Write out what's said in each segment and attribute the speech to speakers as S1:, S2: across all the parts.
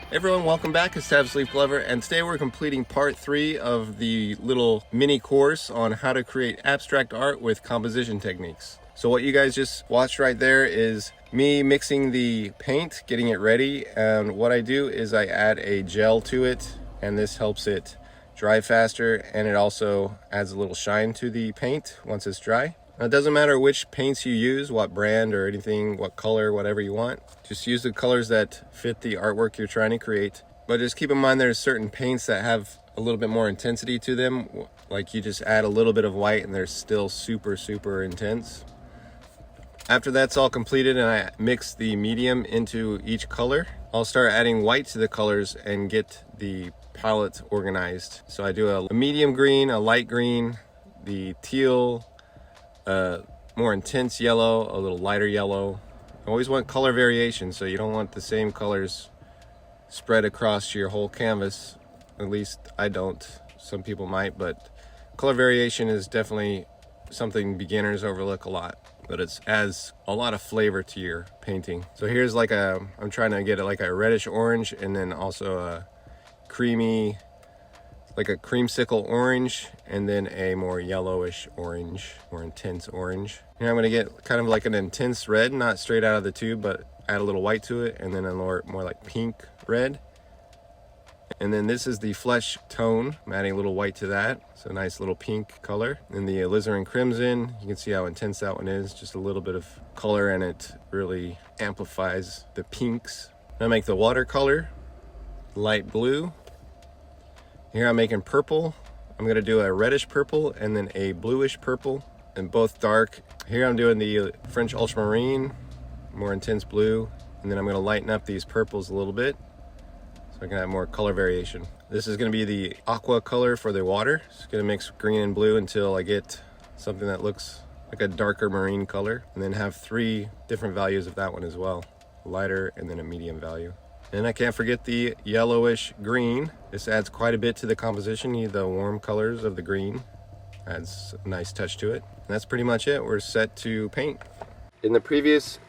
S1: Everyone, welcome back. It's Tab Sleep Glover, and today we're completing part 3 of the little mini course on how to create abstract art with composition techniques. So what you guys just watched right there is me mixing the paint, getting it ready, and what I do is I add a gel to it, and this helps it dry faster, and it also adds a little shine to the paint once it's dry. Now, it doesn't matter which paints you use, what brand or anything, what color, whatever you want. Just use the colors that fit the artwork you're trying to create. But just keep in mind there's certain paints that have a little bit more intensity to them. Like you just add a little bit of white and they're still super intense. After that's all completed and I mix the medium into each color, I'll start adding white to the colors and get the palette organized. So I do a medium green, a light green, the teal, more intense yellow, a little lighter yellow. You always want color variation, so you don't want the same colors spread across your whole canvas. At least I don't. Some people might, but color variation is definitely something beginners overlook a lot, but it adds a lot of flavor to your painting. So here's like I'm trying to get it like a reddish orange, and then also a creamy, like a creamsicle orange, and then a more yellowish orange, more intense orange. Here I'm gonna get kind of like an intense red, not straight out of the tube, but add a little white to it, and then a more like pink red. And then this is the flesh tone. I'm adding a little white to that. It's a nice little pink color. And the alizarin crimson, you can see how intense that one is. Just a little bit of color, and it really amplifies the pinks. Now make the watercolor light blue. Here I'm making purple. I'm gonna do a reddish purple and then a bluish purple, and both dark. Here I'm doing the French ultramarine, more intense blue, and then I'm gonna lighten up these purples a little bit so I can have more color variation. This is gonna be the aqua color for the water. It's gonna mix green and blue until I get something that looks like a darker marine color, and then have 3 different values of that one as well. A lighter and then a medium value. And I can't forget the yellowish green. This adds quite a bit to the composition. You need the warm colors of the green. Adds a nice touch to it. And that's pretty much it. We're set to paint. In the previous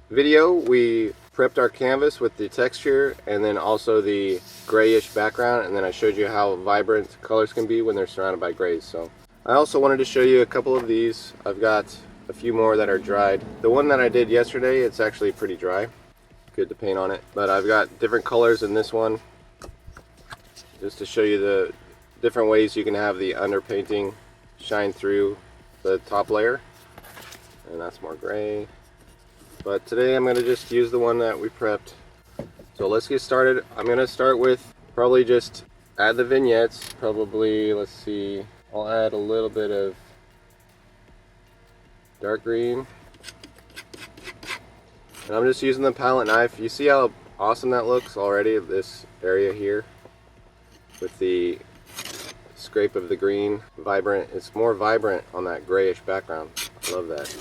S1: video, we prepped our canvas with the texture and then also the grayish background, and then I showed you how vibrant colors can be when they're surrounded by grays. So I also wanted to show you a couple of these. I've got a few more that are dried. The one that I did yesterday, it's actually pretty dry. Good to paint on it, but I've got different colors in this one just to show you the different ways you can have the underpainting shine through the top layer. And that's more gray, but today I'm going to just use the one that we prepped. So let's get started. I'm going to start with probably just add the vignettes. Probably, let's see, I'll add a little bit of dark green. And I'm just using the palette knife. You see how awesome that looks already, this area here with the scrape of the green. Vibrant. It's more vibrant on that grayish background. I love that.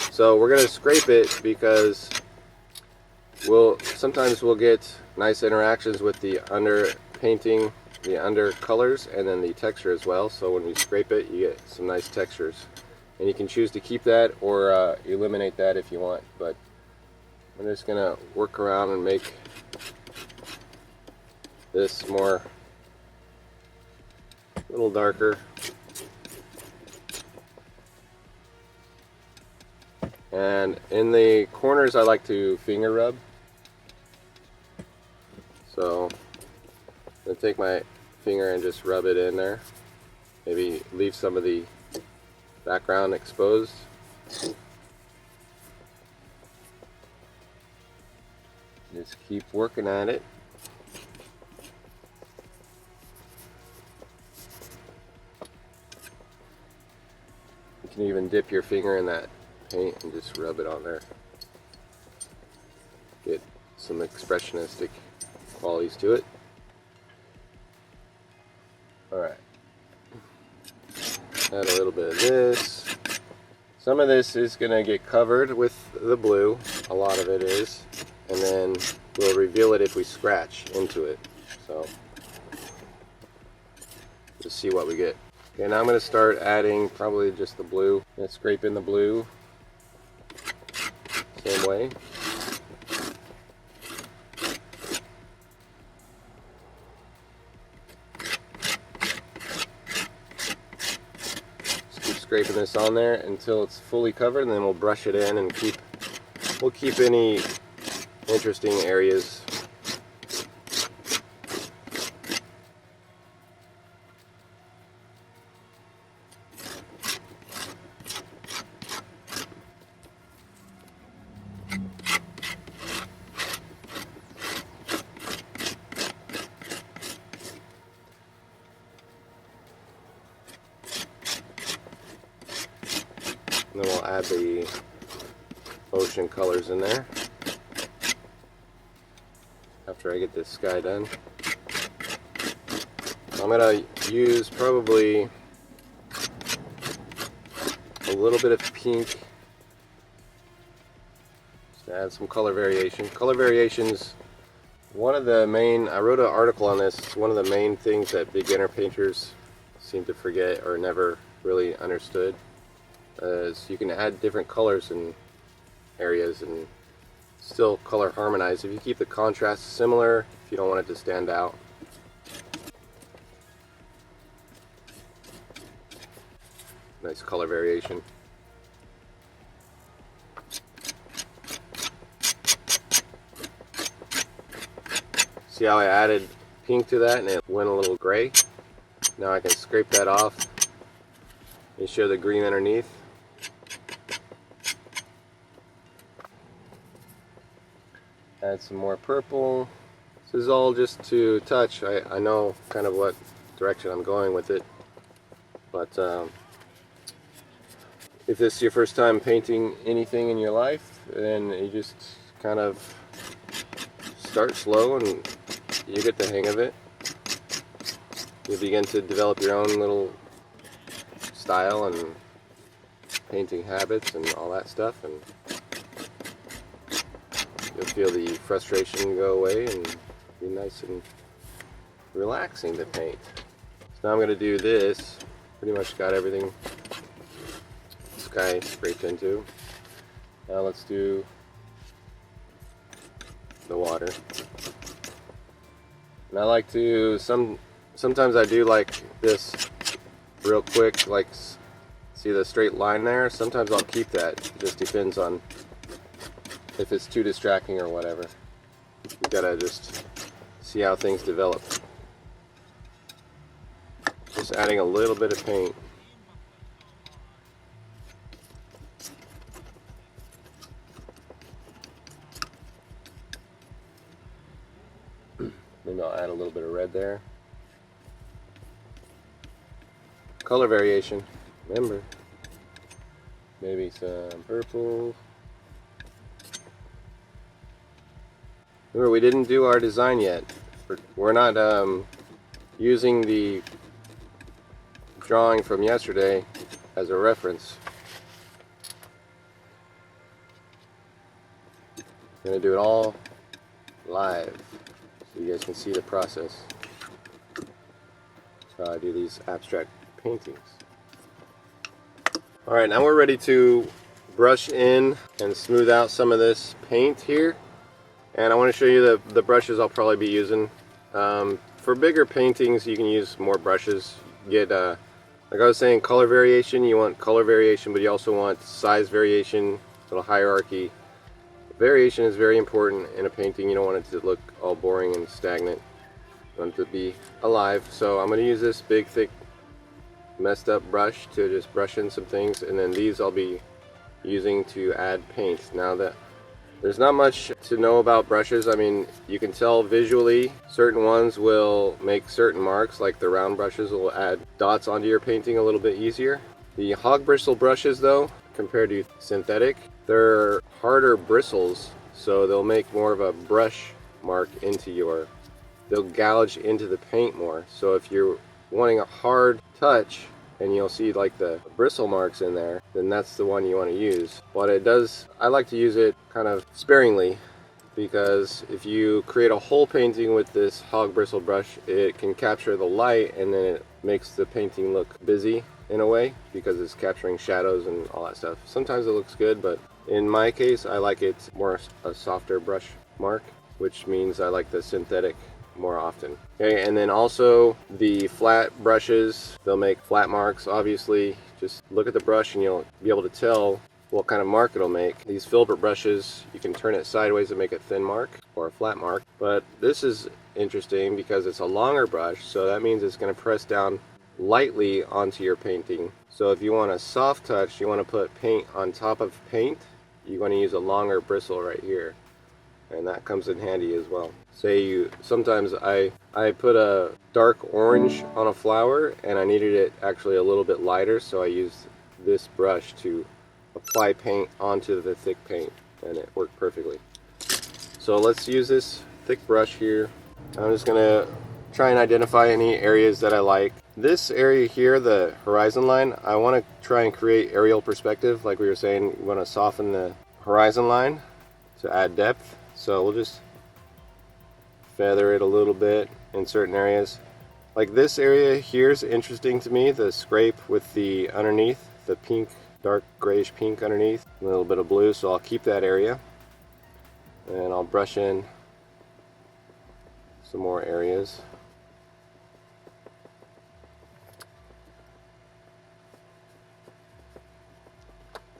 S1: So we're going to scrape it because sometimes we'll get nice interactions with the under painting, the under colors, and then the texture as well. So when we scrape it, you get some nice textures. And you can choose to keep that or eliminate that if you want. But I'm just gonna work around and make this more, a little darker. And in the corners I like to finger rub. So I'm gonna take my finger and just rub it in there. Maybe leave some of the background exposed. Just keep working at it. You can even dip your finger in that paint and just rub it on there. Get some expressionistic qualities to it. Alright. Add a little bit of this. Some of this is going to get covered with the blue. A lot of it is. And then we'll reveal it if we scratch into it. So just see what we get. Okay, now I'm going to start adding probably just the blue. I'm going to scrape in the blue. Same way. scraping this on there until it's fully covered, and then we'll brush it in and we'll keep any interesting areas. And then we'll add the ocean colors in there after I get this sky done. I'm going to use probably a little bit of pink just to add some color variation. Color variations, one of the main, I wrote an article on this, it's one of the main things that beginner painters seem to forget or never really understood. Is you can add different colors in areas and still color harmonize if you keep the contrast similar, if you don't want it to stand out. Nice color variation. See how I added pink to that and it went a little gray? Now I can scrape that off and show the green underneath. Add some more purple. This is all just to touch. I know kind of what direction I'm going with it, but if this is your first time painting anything in your life, then you just kind of start slow and you get the hang of it. You begin to develop your own little style and painting habits and all that stuff, and you'll feel the frustration go away and be nice and relaxing to paint. So now I'm going to do this. Pretty much got everything sky scraped into. Now let's do the water. And I like to, sometimes I do like this real quick, like see the straight line there? Sometimes I'll keep that. It just depends on if it's too distracting or whatever. You gotta just see how things develop. Just adding a little bit of paint. Maybe I'll add a little bit of red there. Color variation, remember. Maybe some purple. Remember, we didn't do our design yet. We're not using the drawing from yesterday as a reference. I'm going to do it all live so you guys can see the process. That's how I do these abstract paintings. Alright, now we're ready to brush in and smooth out some of this paint here. And I want to show you the brushes I'll probably be using. For bigger paintings, you can use more brushes. Get, like I was saying, color variation. You want color variation, but you also want size variation, little hierarchy. Variation is very important in a painting. You don't want it to look all boring and stagnant. You want it to be alive. So I'm going to use this big, thick, messed up brush to just brush in some things, and then these I'll be using to add paint. Now that there's not much to know about brushes, I mean, you can tell visually certain ones will make certain marks, like the round brushes will add dots onto your painting a little bit easier. The hog bristle brushes, though, compared to synthetic, they're harder bristles, so they'll make more of a brush mark into your, they'll gouge into the paint more. So if you're wanting a hard touch and you'll see like the bristle marks in there, then that's the one you want to use. What it does, I like to use it kind of sparingly, because if you create a whole painting with this hog bristle brush, it can capture the light and then it makes the painting look busy in a way because it's capturing shadows and all that stuff. Sometimes it looks good, but in my case I like it more a softer brush mark, which means I like the synthetic more often. Okay, and then also the flat brushes, they'll make flat marks, obviously, Just look at the brush and you'll be able to tell what kind of mark it'll make. These filbert brushes, you can turn it sideways and make a thin mark or a flat mark, but this is interesting because it's a longer brush, so that means it's going to press down lightly onto your painting. So if you want a soft touch, you want to put paint on top of paint, you're going to use a longer bristle right here, and that comes in handy as well. Sometimes I put a dark orange on a flower and I needed it actually a little bit lighter, so I used this brush to apply paint onto the thick paint, and it worked perfectly. So let's use this thick brush here. I'm just gonna try and identify any areas that I like. This area here, the horizon line, I want to try and create aerial perspective. Like we were saying, we want to soften the horizon line to add depth. So we'll just feather it a little bit in certain areas. Like this area here is interesting to me, the scrape with the underneath, the pink, dark grayish pink underneath, a little bit of blue, so I'll keep that area. And I'll brush in some more areas.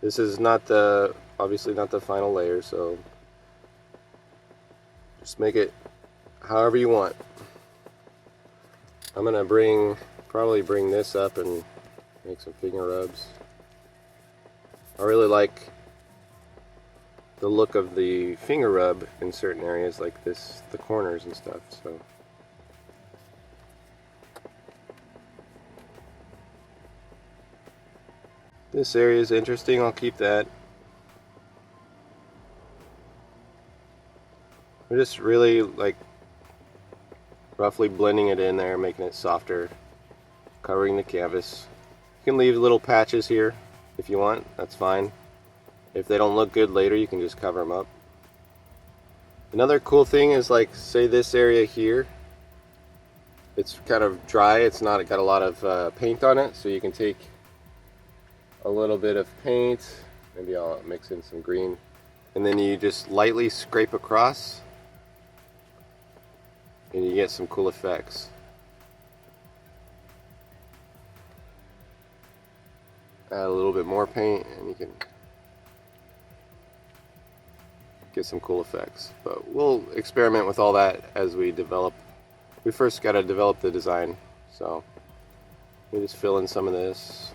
S1: This is obviously not the final layer, so just make it however you want. I'm gonna probably bring this up and make some finger rubs. I really like the look of the finger rub in certain areas like this, the corners and stuff. So this area is interesting, I'll keep that. I'm just really like roughly blending it in there, making it softer, covering the canvas. You can leave little patches here if you want, that's fine. If they don't look good later, you can just cover them up. Another cool thing is, like, say this area here, it's kind of dry, it's not got a lot of paint on it, so you can take a little bit of paint, maybe I'll mix in some green, and then you just lightly scrape across and you get some cool effects. Add a little bit more paint and you can get some cool effects. But we'll experiment with all that as we develop. We first got to develop the design, so we just fill in some of this.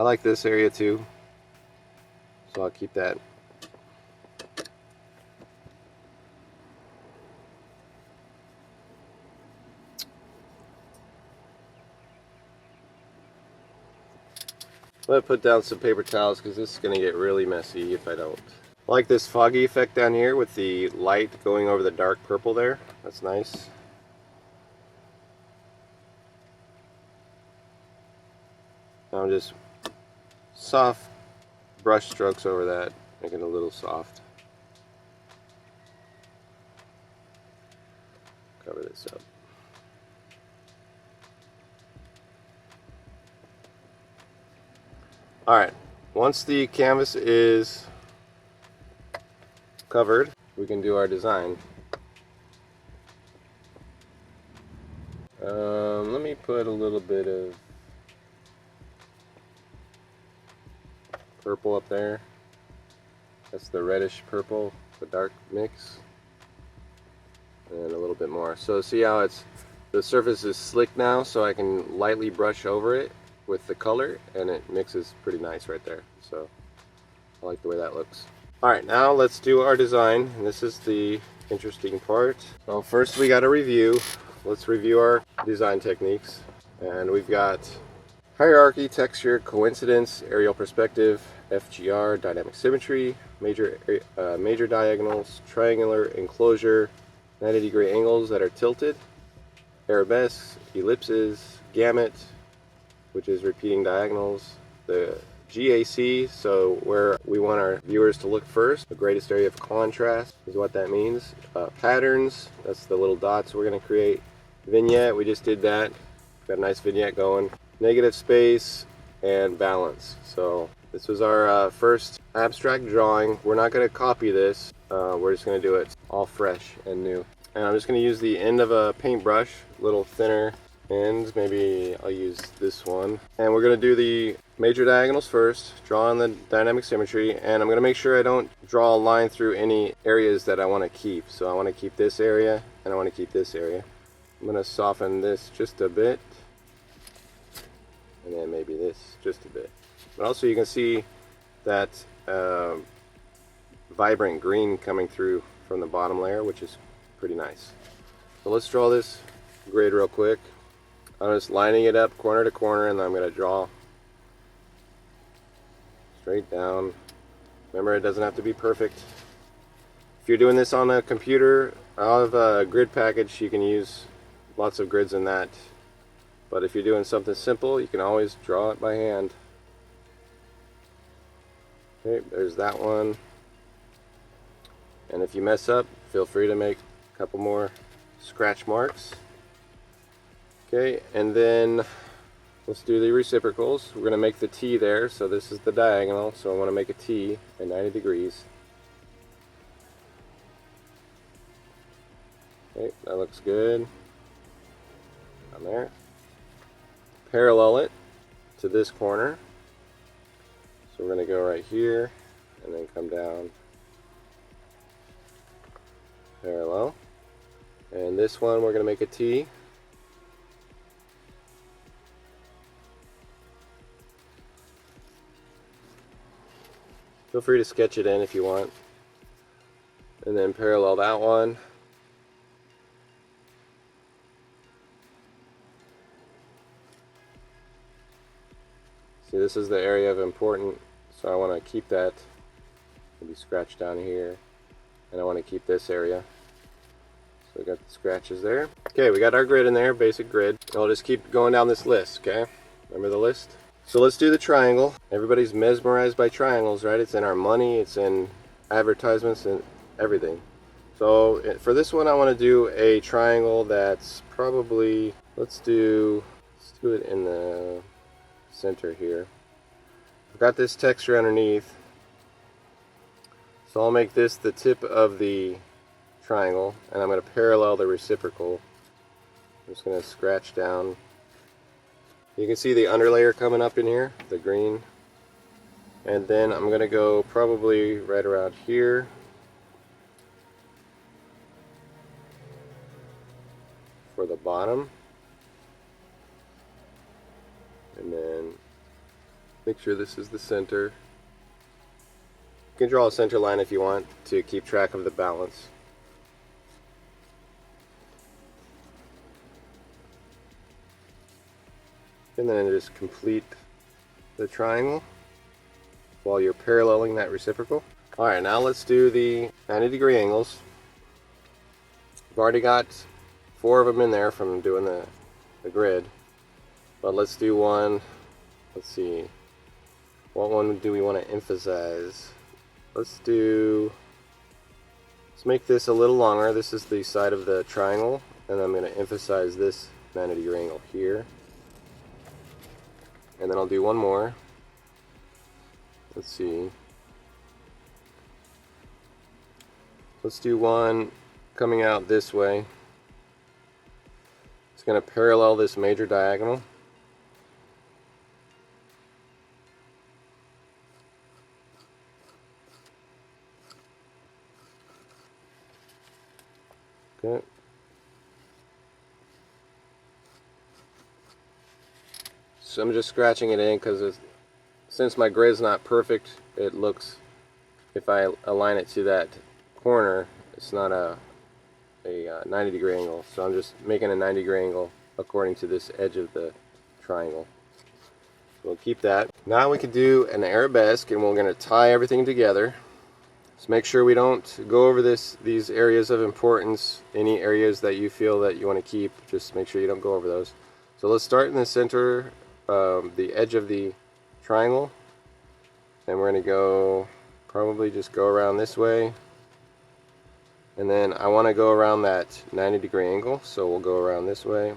S1: I like this area too, so I'll keep that. I'm going to put down some paper towels because this is going to get really messy if I don't. I like this foggy effect down here with the light going over the dark purple there. That's nice. Now I'm just soft brush strokes over that, make it a little soft. Cover this up. Alright, once the canvas is covered, we can do our design. Let me put a little bit of purple up there. That's the reddish purple, the dark mix, and a little bit more. So see how the surface is slick now, so I can lightly brush over it with the color and it mixes pretty nice right there. So I like the way that looks. Alright, now let's do our design, and this is the interesting part. So first we got to review. Let's review our design techniques, and we've got hierarchy, texture, coincidence, aerial perspective, FGR, dynamic symmetry, major diagonals, triangular enclosure, 90-degree angles that are tilted, arabesques, ellipses, gamut, which is repeating diagonals, the GAC, so where we want our viewers to look first. The greatest area of contrast is what that means. Patterns, that's the little dots we're going to create. Vignette, we just did that. Got a nice vignette going. Negative space and balance. So this was our first abstract drawing. We're not going to copy this. We're just going to do it all fresh and new. And I'm just going to use the end of a paintbrush, a little thinner end. Maybe I'll use this one. And we're going to do the major diagonals first, draw on the dynamic symmetry, and I'm going to make sure I don't draw a line through any areas that I want to keep. So I want to keep this area, and I want to keep this area. I'm going to soften this just a bit, and then maybe this just a bit. But also you can see that vibrant green coming through from the bottom layer, which is pretty nice. So let's draw this grid real quick. I'm just lining it up corner to corner, and then I'm going to draw straight down. Remember, it doesn't have to be perfect. If you're doing this on a computer, I'll have a grid package. You can use lots of grids in that. But if you're doing something simple, you can always draw it by hand. Okay, there's that one. And if you mess up, feel free to make a couple more scratch marks. Okay, and then let's do the reciprocals. We're going to make the T there, so this is the diagonal, so I want to make a T at 90 degrees. Okay, that looks good. On there. Parallel it to this corner. So we're going to go right here, and then come down. Parallel. And this one we're going to make a T. Feel free to sketch it in if you want. And then parallel that one. See, this is the area of important, so I want to keep that. Maybe scratch down here. And I want to keep this area. So we got the scratches there. Okay, we got our grid in there, basic grid. And I'll just keep going down this list, okay? Remember the list? So let's do the triangle. Everybody's mesmerized by triangles, right? It's in our money, it's in advertisements and everything. So for this one I want to do a triangle that's probably, let's do it in the center here. I've got this texture underneath. So I'll make this the tip of the triangle, and I'm going to parallel the reciprocal. I'm just going to scratch down. You can see the underlayer coming up in here, the green. And then I'm going to go probably right around here. For the bottom. And then make sure this is the center. You can draw a center line if you want to keep track of the balance. And then just complete the triangle while you're paralleling that reciprocal. Alright, now let's do the 90-degree angles. I've already got 4 of them in there from doing the grid. But let's do one. Let's see. What one do we want to emphasize? Let's make this a little longer. This is the side of the triangle, and I'm going to emphasize this 90-degree angle here. And then I'll do one more. Let's see. Let's do one coming out this way. It's going to parallel this major diagonal. Okay. So I'm just scratching it in because since my grid's not perfect, it looks, if I align it to that corner, it's not a 90-degree angle. So I'm just making a 90-degree angle according to this edge of the triangle. So we'll keep that. Now we can do an arabesque, and we're going to tie everything together. So make sure we don't go over these areas of importance. Any areas that you feel that you want to keep, just make sure you don't go over those. So let's start in the center, the edge of the triangle. And we're going to go, probably just go around this way. And then I want to go around that 90-degree angle, so we'll go around this way.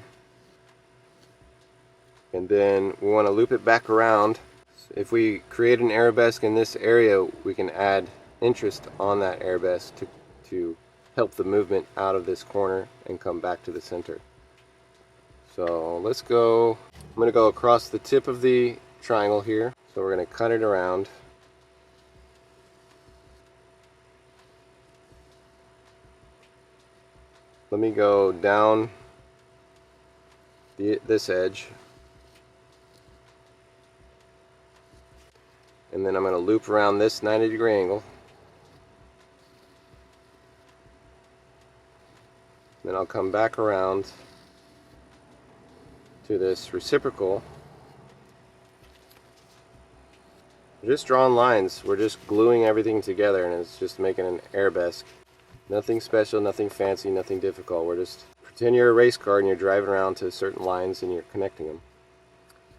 S1: And then we want to loop it back around. If we create an arabesque in this area, we can add interest on that arabesque to help the movement out of this corner and come back to the center. So let's go, I'm going to go across the tip of the triangle here. So we're going to cut it around. Let me go down this edge. And then I'm going to loop around this 90-degree angle. Then I'll come back around to this reciprocal. We're just drawing lines. We're just gluing everything together, and it's just making an arabesque. Nothing special, nothing fancy, nothing difficult. We're just pretend you're a race car and you're driving around to certain lines and you're connecting them.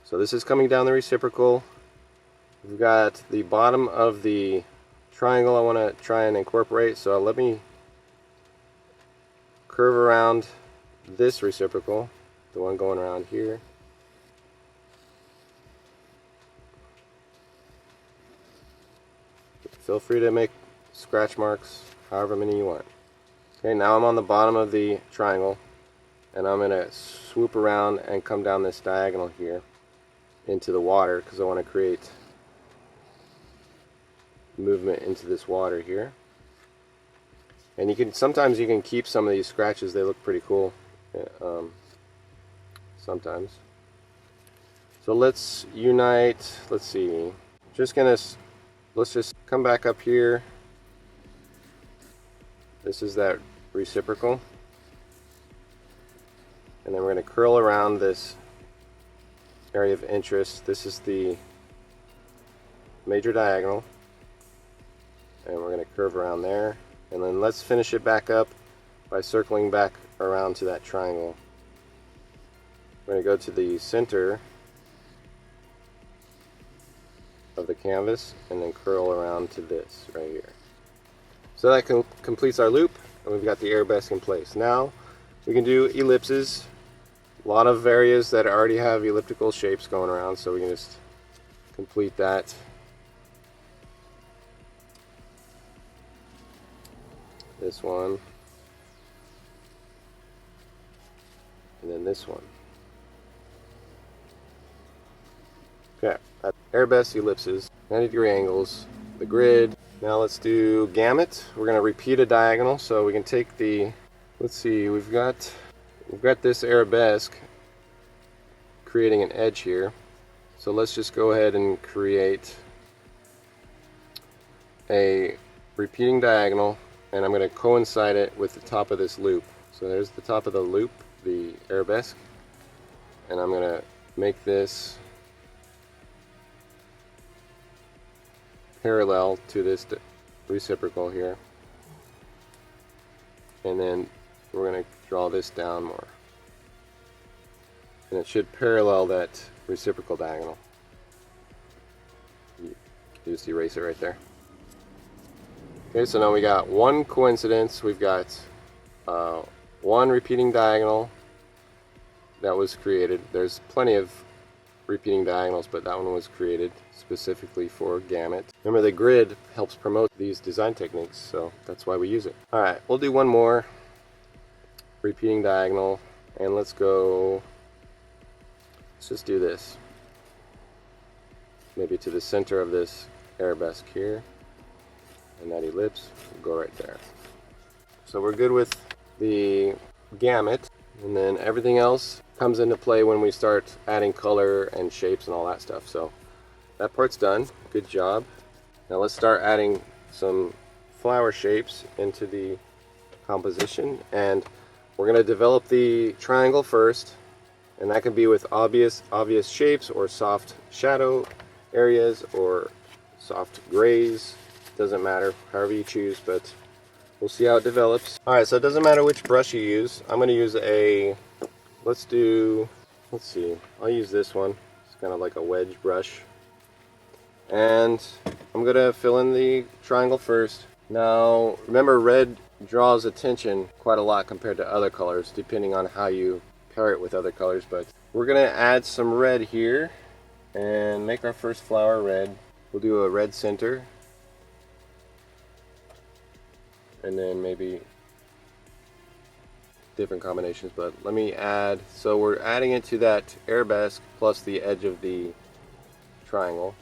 S1: So this is coming down the reciprocal. We've got the bottom of the triangle I want to try and incorporate, so let me curve around this reciprocal, the one going around here. Feel free to make scratch marks, however many you want. Okay, now I'm on the bottom of the triangle, and I'm going to swoop around and come down this diagonal here into the water, because I want to create movement into this water here. And you can sometimes you can keep some of these scratches, they look pretty cool sometimes. So let's unite, let's see, let's just come back up here. This is that reciprocal, and then we're going to curl around this area of interest. This is the major diagonal, and we're going to curve around there. And then let's finish it back up by circling back around to that triangle. We're going to go to the center of the canvas and then curl around to this right here. So that completes our loop, and we've got the arabesque in place. Now we can do ellipses. A lot of areas that already have elliptical shapes going around, so we can just complete that. This one, and then this one. Okay, arabesque, ellipses, 90-degree angles, the grid. Now let's do gamut. We're going to repeat a diagonal, so we can take the, let's see, we've got this arabesque creating an edge here. So let's just go ahead and create a repeating diagonal, and I'm going to coincide it with the top of this loop. So there's the top of the loop, the arabesque, and I'm going to make this parallel to this reciprocal here, and then we're going to draw this down more, and it should parallel that reciprocal diagonal. You just erase it right there. Okay, so now we got one coincidence. We've got one repeating diagonal that was created. There's plenty of repeating diagonals, but that one was created specifically for gamut. Remember, the grid helps promote these design techniques, so that's why we use it. Alright, we'll do one more repeating diagonal, and let's just do this. Maybe to the center of this arabesque here, and that ellipse will go right there. So we're good with the gamut, and then everything else comes into play when we start adding color and shapes and all that stuff. So that part's done. Good job. Now let's start adding some flower shapes into the composition, and we're going to develop the triangle first, and that can be with obvious shapes or soft shadow areas or soft grays. Doesn't matter, however you choose, but we'll see how it develops. Alright, so it doesn't matter which brush you use. I'm going to use let's see, I'll use this one. It's kind of like a wedge brush. And I'm gonna fill in the triangle first. Now remember, red draws attention quite a lot compared to other colors depending on how you pair it with other colors, but we're gonna add some red here and make our first flower red. We'll do a red center and then maybe different combinations, but let me add, so we're adding it to that arabesque plus the edge of the triangle,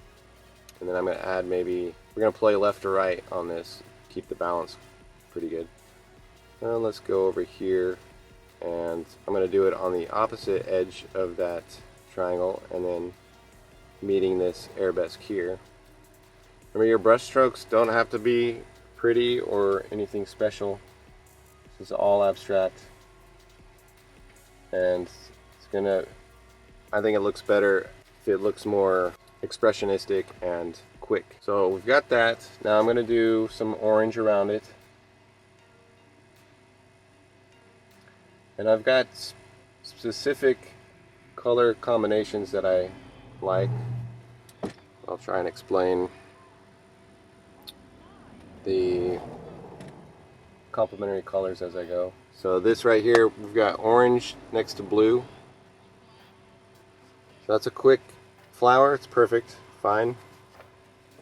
S1: and then I'm going to add, maybe we're going to play left or right on this, keep the balance pretty good. Now let's go over here, and I'm going to do it on the opposite edge of that triangle and then meeting this arabesque here. Remember, your brush strokes don't have to be pretty or anything special. This is all abstract, and it's gonna, I think it looks better if it looks more expressionistic and quick. So we've got that. Now I'm gonna do some orange around it, and I've got specific color combinations that I like. I'll try and explain the complementary colors as I go. So this right here, we've got orange next to blue. So that's a quick flower, it's perfect, fine.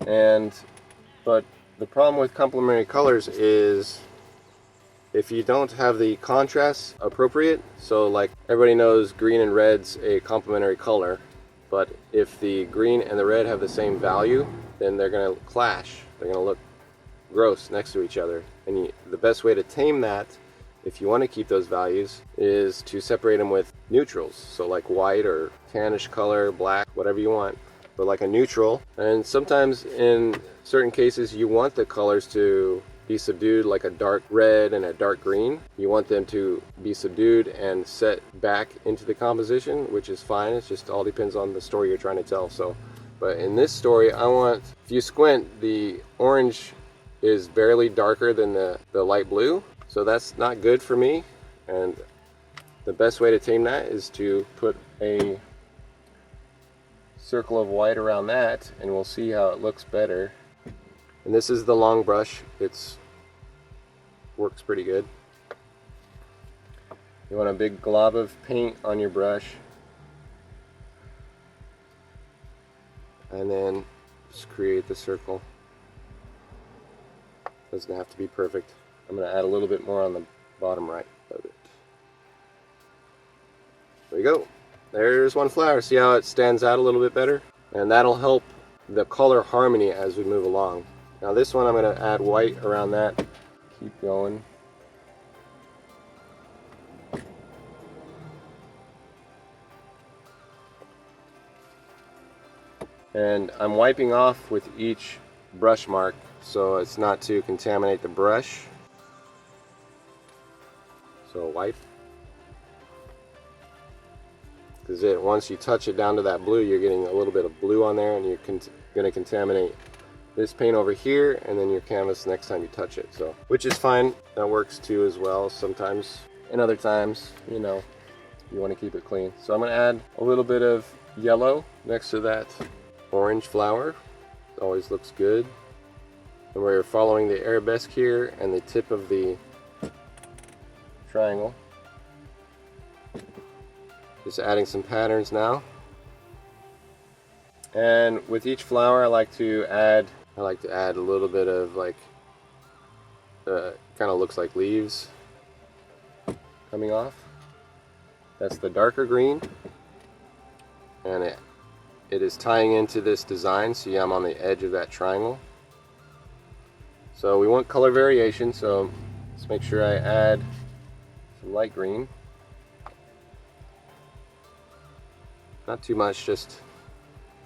S1: But the problem with complementary colors is if you don't have the contrast appropriate, so like everybody knows green and red's a complementary color, but if the green and the red have the same value, then they're going to clash. They're going to look gross next to each other. And the best way to tame that, if you want to keep those values, is to separate them with neutrals. So like white or tannish color, black, whatever you want, but like a neutral. And sometimes in certain cases you want the colors to be subdued, like a dark red and a dark green. You want them to be subdued and set back into the composition, which is fine. It just all depends on the story you're trying to tell. So, but in this story, I want, if you squint, the orange is barely darker than the light blue, so that's not good for me, and the best way to tame that is to put a circle of white around that, and we'll see how it looks better. And this is the long brush, it's works pretty good. You want a big glob of paint on your brush, and then just create the circle. Doesn't have to be perfect. I'm going to add a little bit more on the bottom right of it. There you go. There's one flower. See how it stands out a little bit better? And that'll help the color harmony as we move along. Now this one I'm going to add white around that. Keep going. And I'm wiping off with each brush mark so it's not to contaminate the brush. So wipe. Because once you touch it down to that blue, you're getting a little bit of blue on there, and you're going to contaminate this paint over here and then your canvas next time you touch it. So, which is fine. That works too as well sometimes. And other times, you know, you want to keep it clean. So I'm going to add a little bit of yellow next to that orange flower. It always looks good. And we're following the arabesque here and the tip of the triangle. Just adding some patterns now. And with each flower I like to add a little bit of like kind of looks like leaves coming off. That's the darker green, and it is tying into this design. See, I'm on the edge of that triangle. So we want color variation, so let's make sure I add some light green. Not too much, just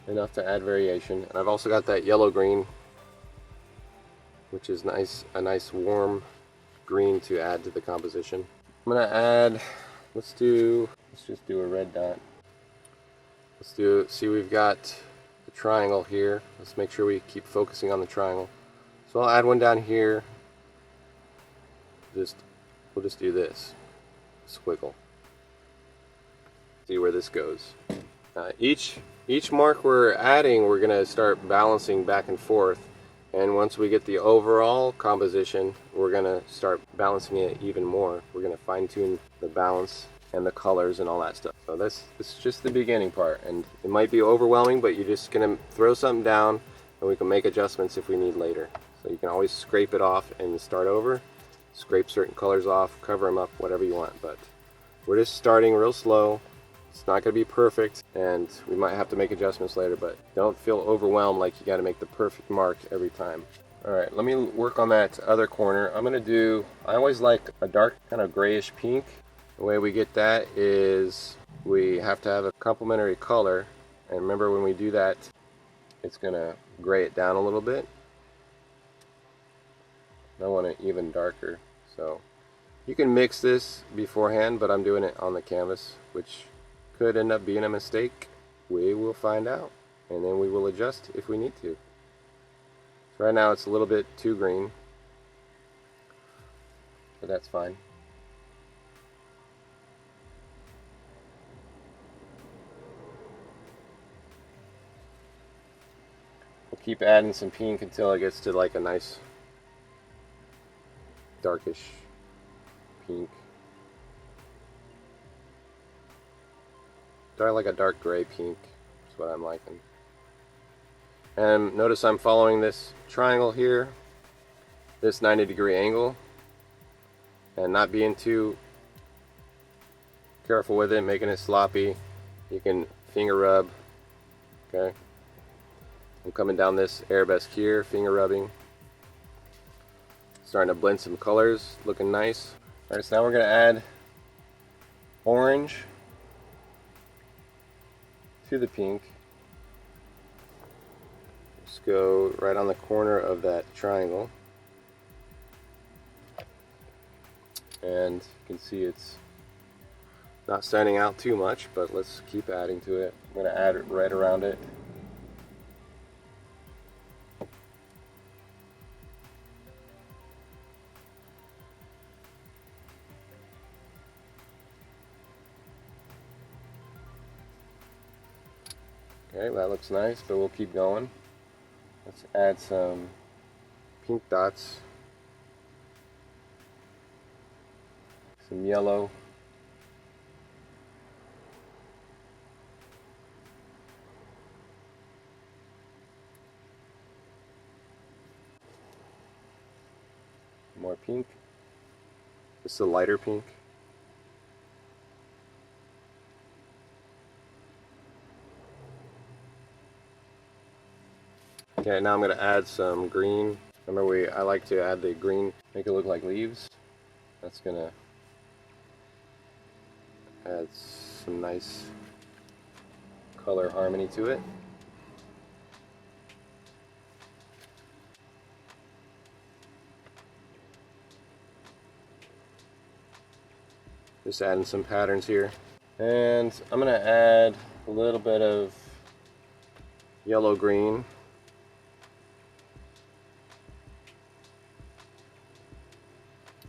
S1: enough to add variation. And I've also got that yellow green, which is nice, a nice warm green to add to the composition. I'm gonna add, let's just do a red dot. See, we've got the triangle here. Let's make sure we keep focusing on the triangle. So I'll add one down here. We'll just do this. Squiggle. See where this goes. Each mark we're adding, we're gonna start balancing back and forth, and once we get the overall composition, we're gonna start balancing it even more. We're gonna fine-tune the balance and the colors and all that stuff. So this is just the beginning part, and it might be overwhelming, but you're just gonna throw something down and we can make adjustments if we need later. So you can always scrape it off and start over, scrape certain colors off, cover them up, whatever you want. But we're just starting real slow. It's not going to be perfect, and we might have to make adjustments later, but don't feel overwhelmed like you got to make the perfect mark every time. All right, let me work on that other corner. I always like a dark kind of grayish pink. The way we get that is we have to have a complementary color, and remember when we do that, it's going to gray it down a little bit. I want it even darker, so you can mix this beforehand, but I'm doing it on the canvas, which could end up being a mistake. We will find out, and then we will adjust if we need to. So right now it's a little bit too green, but that's fine. We'll keep adding some pink until it gets to like a nice darkish pink. Like a dark gray pink is what I'm liking. And notice I'm following this triangle here, this 90-degree angle, and not being too careful with it, making it sloppy. You can finger rub, okay? I'm coming down this arabesque here, finger rubbing. Starting to blend some colors, looking nice. Alright, so now we're going to add orange to the pink. Just go right on the corner of that triangle, and you can see it's not standing out too much, but let's keep adding to it. I'm going to add it right around it. Okay, that looks nice, but we'll keep going. Let's add some pink dots, some yellow, more pink. This is a lighter pink. Okay, now I'm going to add some green. Remember, I like to add the green, make it look like leaves. That's going to add some nice color harmony to it. Just adding some patterns here. And I'm going to add a little bit of yellow-green.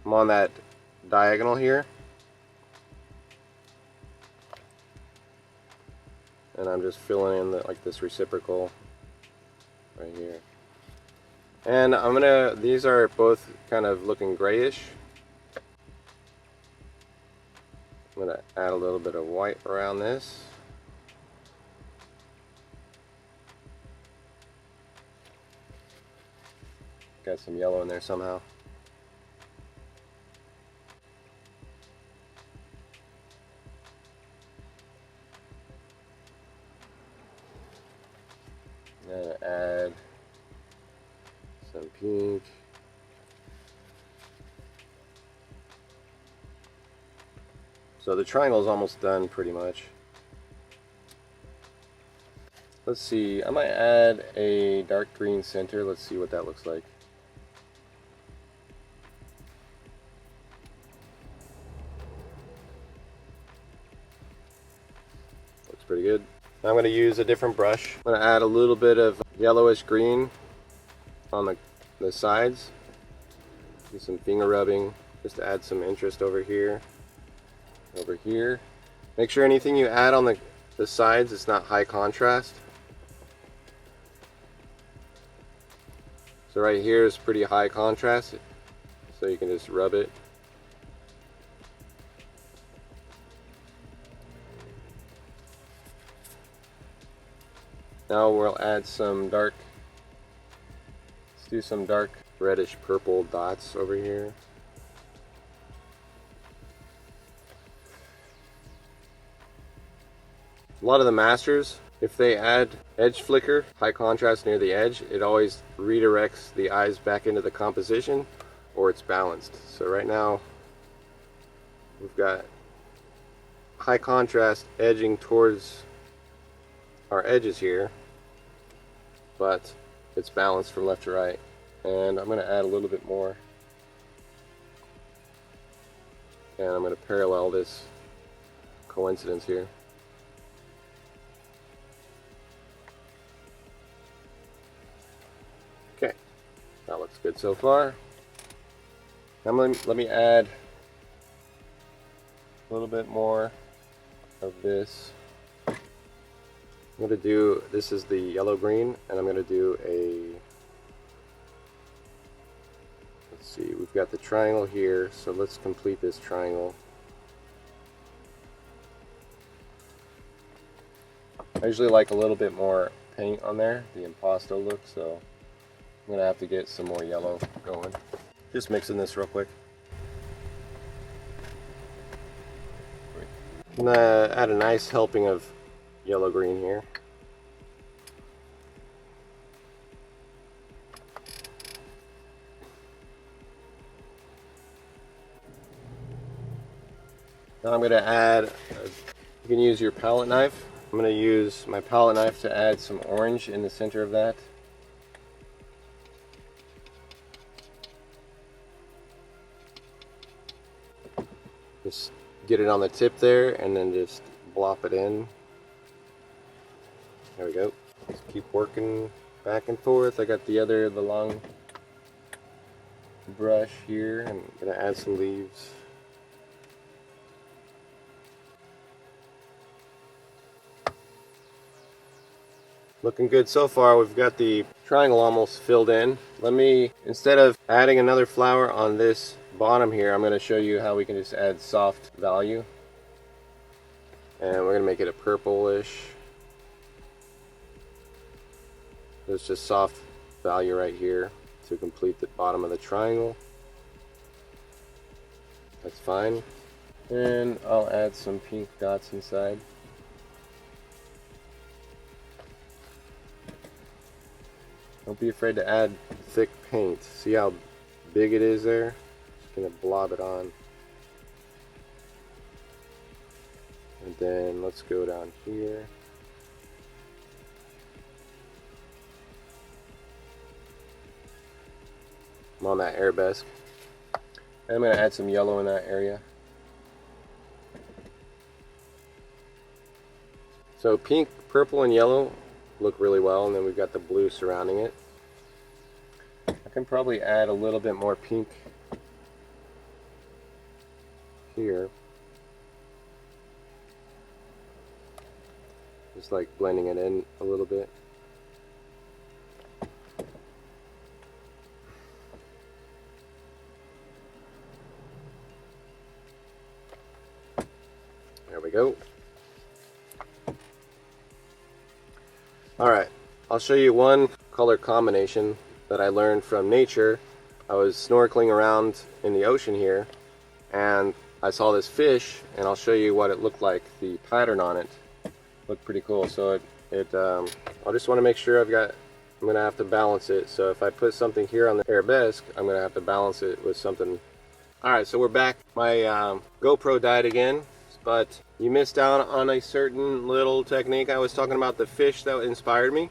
S1: I'm on that diagonal here, and I'm just filling in like this reciprocal right here. And these are both kind of looking grayish. I'm gonna add a little bit of white around this. Got some yellow in there somehow. And add some pink. So the triangle is almost done pretty much. Let's see, I might add a dark green center. Let's see what that looks like. Looks pretty good. Now I'm going to use a different brush. I'm going to add a little bit of yellowish green on the sides. Do some finger rubbing just to add some interest over here. Over here. Make sure anything you add on the sides, it's not high contrast. So right here is pretty high contrast, so you can just rub it. Now we'll add some dark, let's do some dark reddish purple dots over here. A lot of the masters, if they add edge flicker, high contrast near the edge, it always redirects the eyes back into the composition, or it's balanced. So right now we've got high contrast edging towards our edges here, but it's balanced from left to right. And I'm going to add a little bit more, and I'm going to parallel this coincidence here. Okay, that looks good so far. Now let me add a little bit more of this. I'm going to do, this is the yellow green, and I'm going to do a, let's see, we've got the triangle here, so let's complete this triangle. I usually like a little bit more paint on there, the impasto look, so I'm going to have to get some more yellow going. Just mixing this real quick. I'm going to add a nice helping of yellow green here. Now I'm going to add, you can use your palette knife. I'm going to use my palette knife to add some orange in the center of that. Just get it on the tip there and then just blop it in. There we go. Just keep working back and forth. I got the long brush here. I'm going to add some leaves. Looking good so far. We've got the triangle almost filled in. Let me, instead of adding another flower on this bottom here, I'm going to show you how we can just add soft value. And we're going to make it a purplish. There's just soft value right here to complete the bottom of the triangle. That's fine. And I'll add some pink dots inside. Don't be afraid to add thick paint. See how big it is there? Just gonna blob it on. And then let's go down here. I'm on that arabesque. And I'm gonna add some yellow in that area. So pink, purple, and yellow look really well, and then we've got the blue surrounding it. I can probably add a little bit more pink here, just like blending it in a little bit. There we go. Alright, I'll show you one color combination that I learned from nature. I was snorkeling around in the ocean here and I saw this fish, and I'll show you what it looked like. The pattern on it looked pretty cool. So I just want to make sure I'm going to have to balance it. So if I put something here on the arabesque, I'm going to have to balance it with something. Alright, so we're back. My GoPro died again, but you missed out on a certain little technique. I was talking about the fish that inspired me.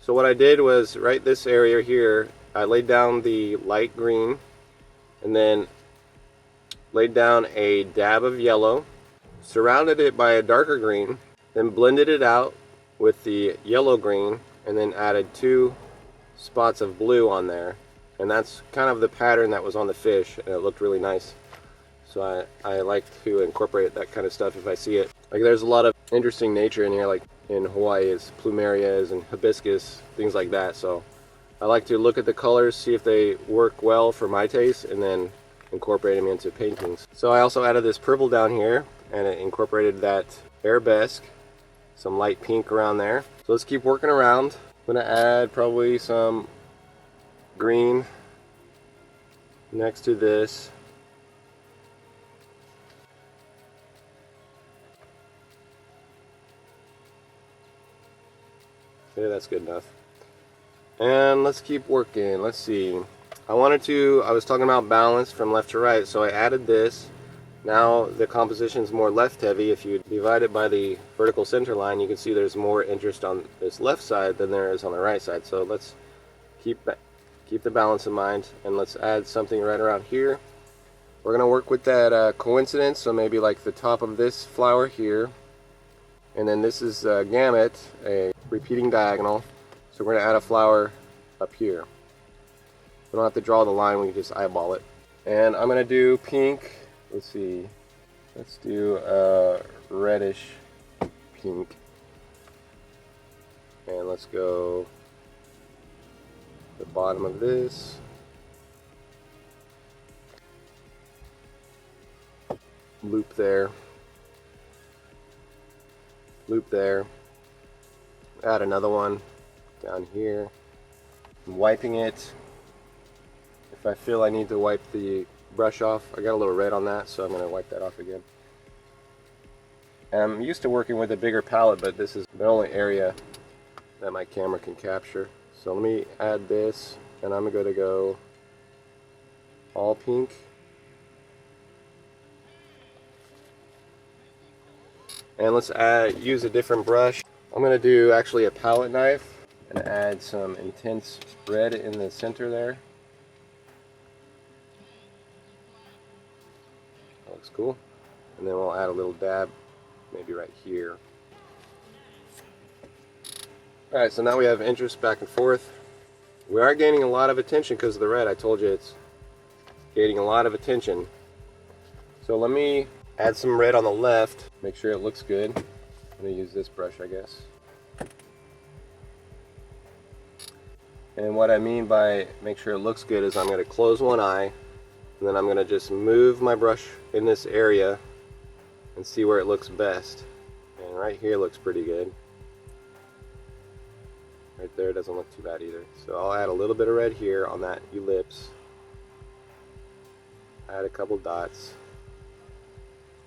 S1: So what I did was, right this area here, I laid down the light green and then laid down a dab of yellow, surrounded it by a darker green, then blended it out with the yellow green, and then added 2 spots of blue on there. And that's kind of the pattern that was on the fish, and it looked really nice. So I like to incorporate that kind of stuff if I see it. Like there's a lot of interesting nature in here, like in Hawaii is plumerias and hibiscus, things like that. So I like to look at the colors, see if they work well for my taste, and then incorporate them into paintings. So I also added this purple down here, and it incorporated that arabesque, some light pink around there. So let's keep working around. I'm gonna add probably some green next to this. Okay, that's good enough. And let's keep working. Let's see. I was talking about balance from left to right, so I added this. Now the composition is more left heavy. If you divide it by the vertical center line, you can see there's more interest on this left side than there is on the right side. So let's keep the balance in mind, and let's add something right around here. We're gonna work with that coincidence, so maybe like the top of this flower here, and then this is gamut, a repeating diagonal. So we're gonna add a flower up here. We don't have to draw the line, we can just eyeball it. And I'm gonna do pink. Let's see. Let's do a reddish pink. And let's go the bottom of this. Loop there. Loop there. Add another one down here. I'm wiping it. If I feel I need to wipe the brush off, I got a little red on that, so I'm going to wipe that off again. And I'm used to working with a bigger palette, but this is the only area that my camera can capture. So let me add this, and I'm going to go all pink. And let's use a different brush. I'm going to do actually a palette knife and add some intense red in the center there. That looks cool. And then we'll add a little dab maybe right here. Alright, so now we have interest back and forth. We are gaining a lot of attention because of the red. I told you it's gaining a lot of attention. So let me add some red on the left, make sure it looks good. I'm going to use this brush, I guess. And what I mean by make sure it looks good is I'm going to close one eye, and then I'm going to just move my brush in this area and see where it looks best. And right here looks pretty good. Right there doesn't look too bad either. So I'll add a little bit of red here on that ellipse. Add a couple dots.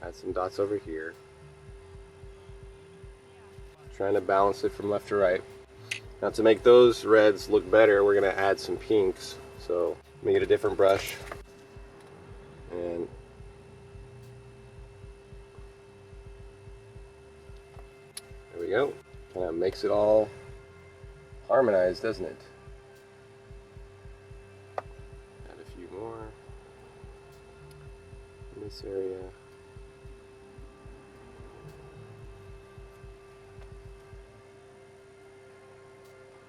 S1: Add some dots over here. Trying to balance it from left to right. Now to make those reds look better, we're going to add some pinks. So let me get a different brush. And there we go. Kind of makes it all harmonized, doesn't it? Add a few more in this area.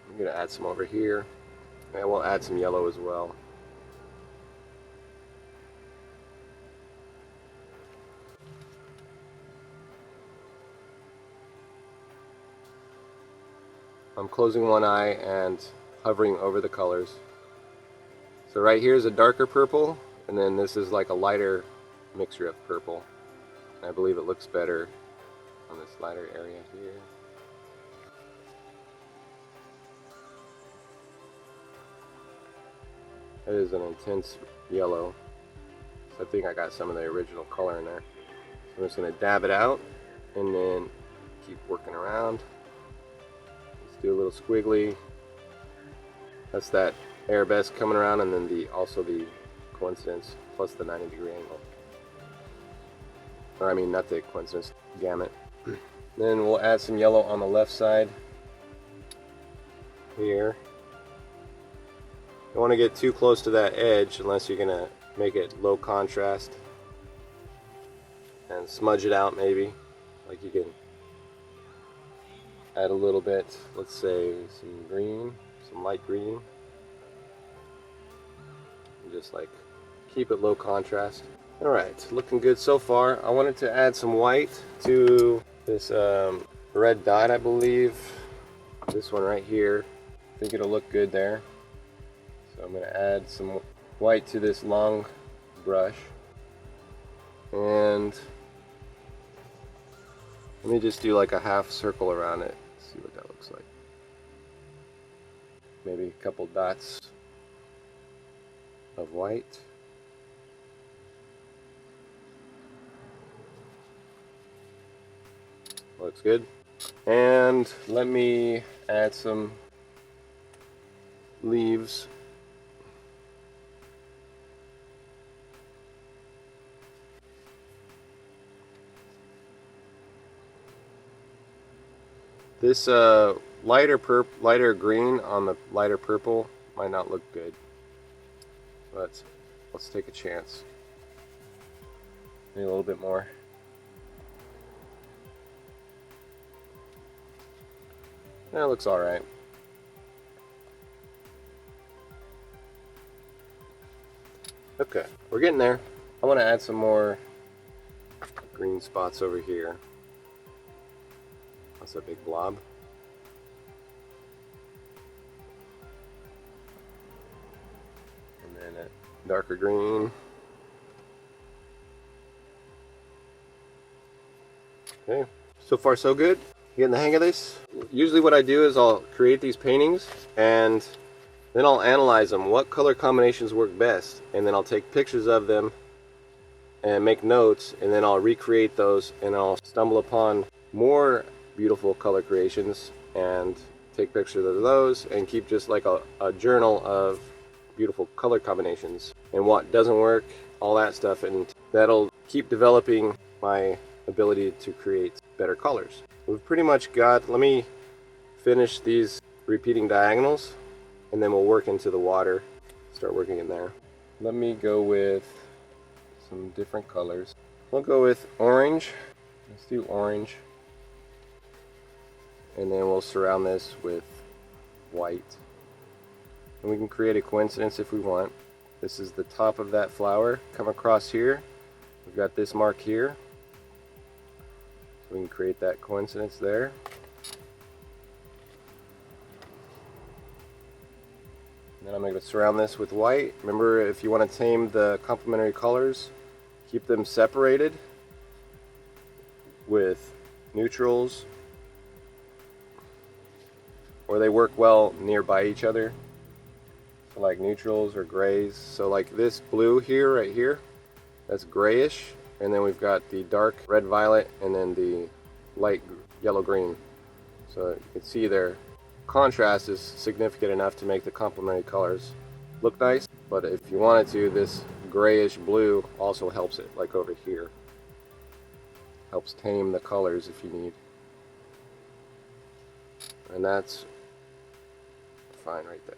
S1: I'm going to add some over here, and we'll add some yellow as well. I'm closing one eye and hovering over the colors. So right here is a darker purple, and then this is like a lighter mixture of purple. And I believe it looks better on this lighter area here. That is an intense yellow. So I think I got some of the original color in there. So I'm just going to dab it out and then keep working around. Let's do a little squiggly. That's that arabesque coming around, and then also the coincidence plus the 90-degree angle. Or I mean, not the coincidence, gamut. Then we'll add some yellow on the left side here. Don't want to get too close to that edge unless you're going to make it low contrast. And smudge it out maybe. Like you can add a little bit, let's say some green, some light green. And just like keep it low contrast. Alright, looking good so far. I wanted to add some white to this red dot, I believe. This one right here. I think it'll look good there. So I'm going to add some white to this long brush. And let me just do like a half circle around it. See what that looks like. Maybe a couple dots of white. Looks good. And let me add some leaves. This lighter green on the lighter purple might not look good, but let's take a chance. Maybe a little bit more. That looks all right. Okay, we're getting there. I want to add some more green spots over here. That's a big blob. And then a darker green. Okay, so far so good. Getting the hang of this. Usually what I do is I'll create these paintings and then I'll analyze them. What color combinations work best? And then I'll take pictures of them and make notes, and then I'll recreate those, and I'll stumble upon more beautiful color creations and take pictures of those and keep just like a journal of beautiful color combinations and what doesn't work, all that stuff, and that'll keep developing my ability to create better colors. We've pretty much got, let me finish these repeating diagonals and then we'll work into the water, start working in there. Let me go with some different colors. We'll go with orange. Let's do orange. And then we'll surround this with white. And we can create a coincidence if we want. This is the top of that flower. Come across here. We've got this mark here. So we can create that coincidence there. Then I'm going to surround this with white. Remember, if you want to tame the complementary colors, keep them separated with neutrals, or they work well nearby each other. So like neutrals or grays. So like this blue here, right here, that's grayish, and then we've got the dark red violet and then the light yellow green. So you can see their contrast is significant enough to make the complementary colors look nice, but if you wanted to, this grayish blue also helps it, like over here. Helps tame the colors if you need. And that's fine right there.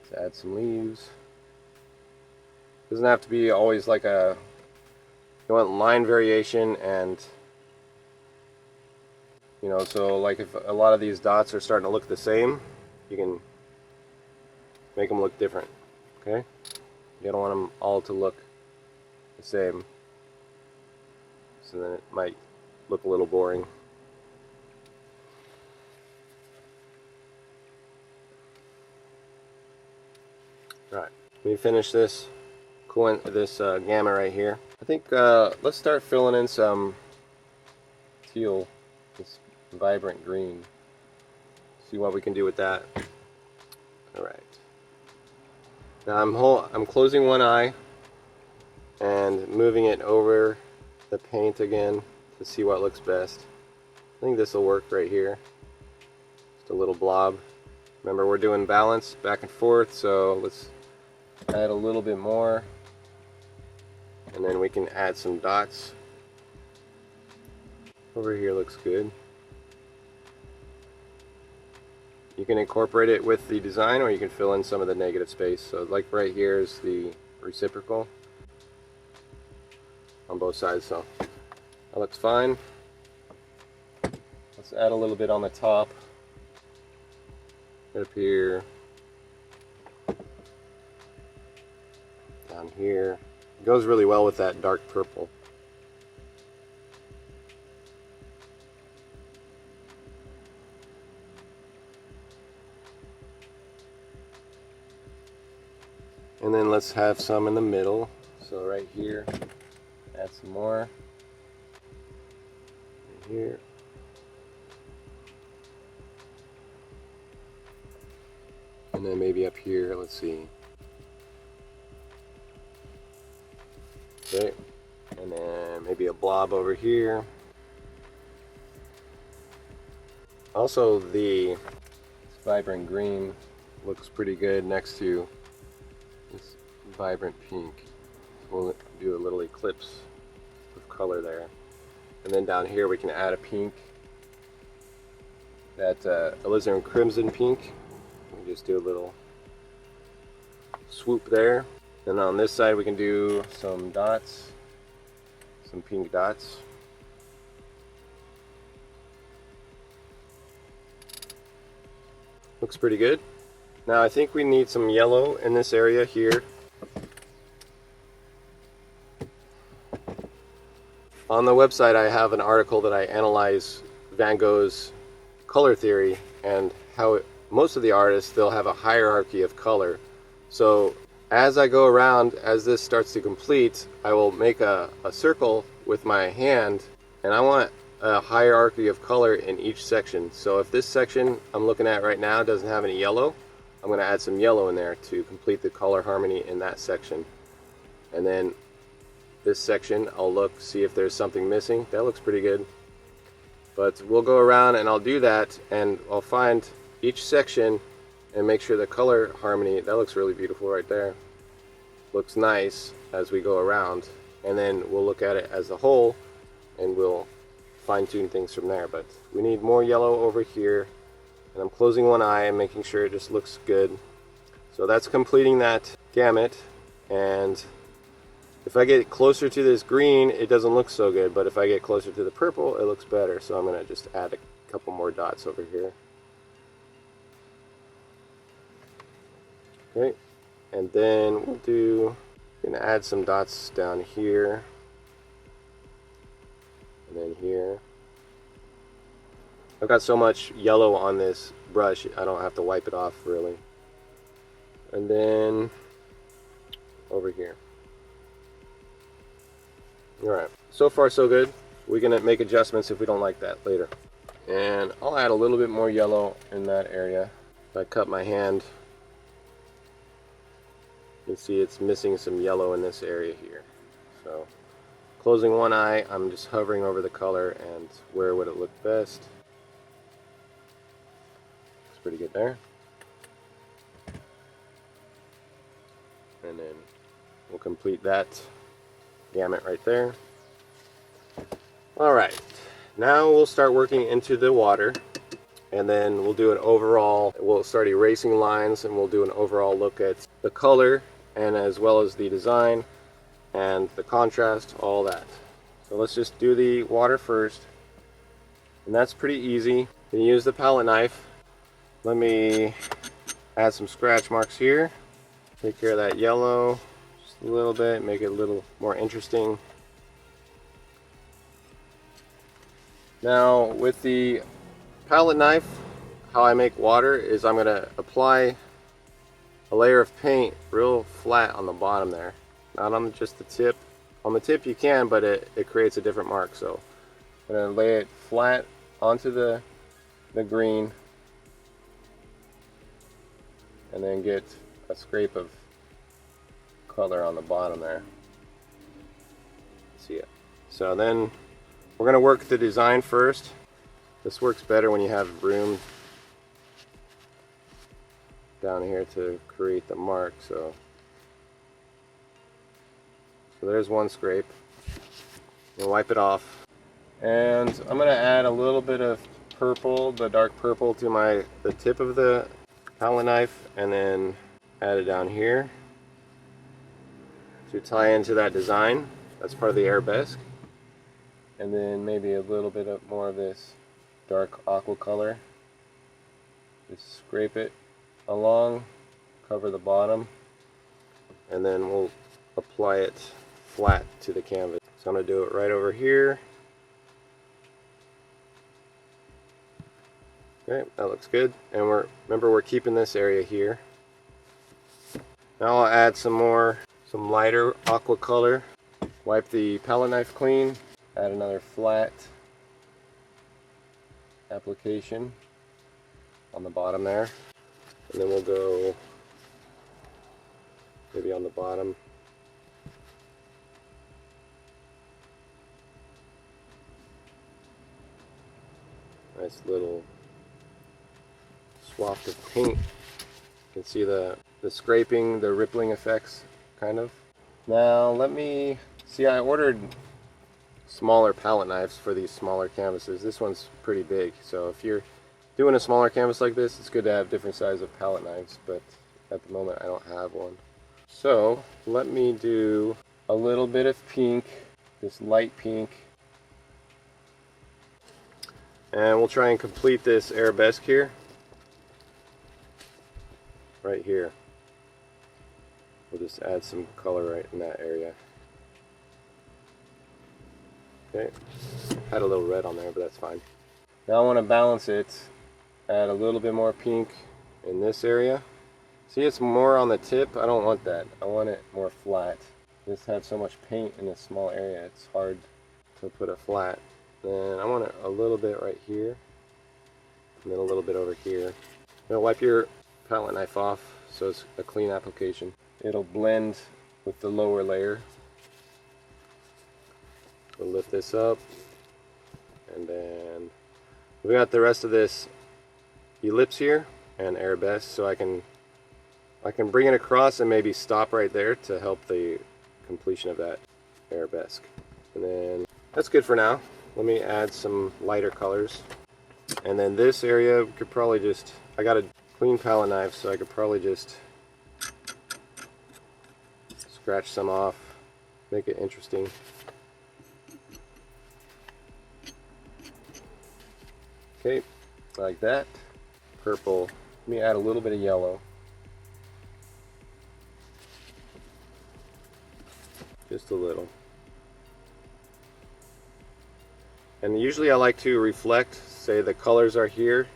S1: Let's add some leaves. Doesn't have to be always like a, you want line variation, and you know, so like if a lot of these dots are starting to look the same, you can make them look different. Okay? You don't want them all to look the same, so then it might look a little boring. Right, let me finish this gamma right here. I think let's start filling in some teal, this vibrant green. See what we can do with that. All right. Now I'm closing one eye and moving it over the paint again to see what looks best. I think this will work right here. Just a little blob. Remember, we're doing balance back and forth, so let's add a little bit more, and then we can add some dots. Over here looks good. You can incorporate it with the design, or you can fill in some of the negative space. So like right here is the reciprocal on both sides, so that looks fine. Let's add a little bit on the top, up here, down here. It goes really well with that dark purple. And then let's have some in the middle. So right here, add some more. Right here. And then maybe up here, let's see. Okay. And then maybe a blob over here. Also, the vibrant green looks pretty good next to this vibrant pink. We'll do a little eclipse of color there. And then down here we can add a pink. That's alizarin crimson pink. We just do a little swoop there. And on this side we can do some dots, some pink dots. Looks pretty good. Now I think we need some yellow in this area here. On the website I have an article that I analyze Van Gogh's color theory and how most of the artists, they'll have a hierarchy of color. So as I go around, as this starts to complete, I will make a circle with my hand, and I want a hierarchy of color in each section. So if this section I'm looking at right now doesn't have any yellow, I'm going to add some yellow in there to complete the color harmony in that section. And then this section, I'll look, see if there's something missing. That looks pretty good. But we'll go around and I'll do that, and I'll find each section and make sure the color harmony, that looks really beautiful right there. Looks nice as we go around. And then we'll look at it as a whole and we'll fine-tune things from there. But we need more yellow over here, and I'm closing one eye and making sure it just looks good. So that's completing that gamut. And if I get closer to this green, it doesn't look so good, but if I get closer to the purple, it looks better. So I'm going to just add a couple more dots over here. Okay, and then we're gonna add some dots down here, and then here. I've got so much yellow on this brush, I don't have to wipe it off really. And then over here. Alright, so far so good. We're gonna make adjustments if we don't like that later. And I'll add a little bit more yellow in that area. If I cut my hand, you can see it's missing some yellow in this area here. So closing one eye, I'm just hovering over the color and where would it look best. Looks pretty good there. And then we'll complete that gamut right there. Alright, now we'll start working into the water, and then we'll do an overall, we'll start erasing lines, and we'll do an overall look at the color and as well as the design and the contrast, all that. So let's just do the water first, and that's pretty easy. You can use the palette knife. Let me add some scratch marks here. Take care of that yellow just a little bit, make it a little more interesting. Now with the palette knife, how I make water is I'm going to apply a layer of paint real flat on the bottom there, not on just the tip. On the tip you can, but it creates a different mark. So I'm going to lay it flat onto the green, and then get a scrape of color on the bottom there. See it. So then we're going to work the design first. This works better when you have room down here to create the mark. So there's one scrape. We'll wipe it off, and I'm going to add a little bit of purple, the dark purple, to the tip of the palette knife, and then add it down here to tie into that design. That's part of the arabesque. And then maybe a little bit more of this dark aqua color. Just scrape it along, cover the bottom, and then we'll apply it flat to the canvas. So I'm going to do it right over here. Okay, that looks good. And remember we're keeping this area here. Now I'll add some lighter aqua color. Wipe the palette knife clean. Add another flat application on the bottom there. And then we'll go maybe on the bottom. Nice little swath of paint. You can see the scraping, the rippling effects, kind of. Now let me see, I ordered smaller palette knives for these smaller canvases. This one's pretty big, so if you're doing a smaller canvas like this, it's good to have different size of palette knives, but at the moment I don't have one. So let me do a little bit of pink, this light pink, and we'll try and complete this arabesque here, right here. We'll just add some color right in that area. Okay, had a little red on there, but that's fine. Now I want to balance it, add a little bit more pink in this area. See, it's more on the tip. I don't want that. I want it more flat. This had so much paint in a small area, it's hard to put it flat. Then I want it a little bit right here, and then a little bit over here. Now wipe your palette knife off so it's a clean application. It'll blend with the lower layer. We'll lift this up, and then we got the rest of this ellipse here and arabesque, so I can bring it across and maybe stop right there to help the completion of that arabesque. And then that's good for now. Let me add some lighter colors. And then this area could probably just, I got a clean palette knife, so I could probably just scratch some off, make it interesting. Okay, like that. Purple. Let me add a little bit of yellow. Just a little. And usually I like to reflect, say the colors are here,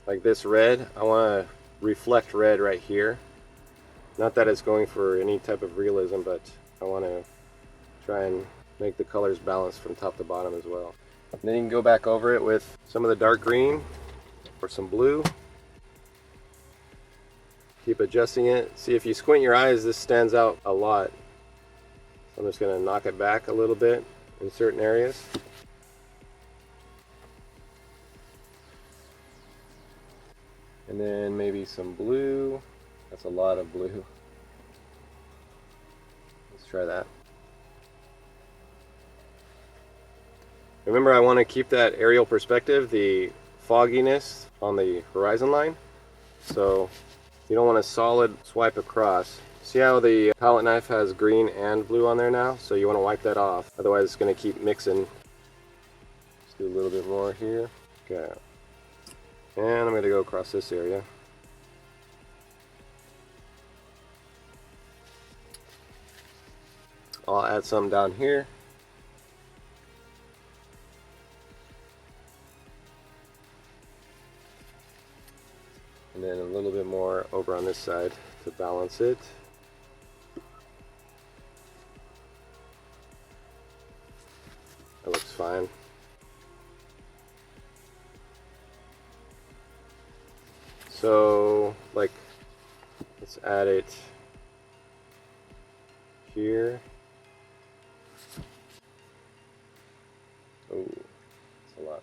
S1: like this red. I want to reflect red right here. Not that it's going for any type of realism, but I want to try and make the colors balanced from top to bottom as well. And then you can go back over it with some of the dark green or some blue. Keep adjusting it. See, if you squint your eyes, this stands out a lot. So I'm just going to knock it back a little bit in certain areas. And then maybe some blue. That's a lot of blue. Let's try that. Remember, I want to keep that aerial perspective, the fogginess on the horizon line. So you don't want a solid swipe across. See how the palette knife has green and blue on there now? So you want to wipe that off. Otherwise it's going to keep mixing. Let's do a little bit more here. Okay. And I'm going to go across this area. I'll add some down here. And then a little bit more over on this side to balance it. That looks fine. So, like, let's add it here. Oh, that's a lot.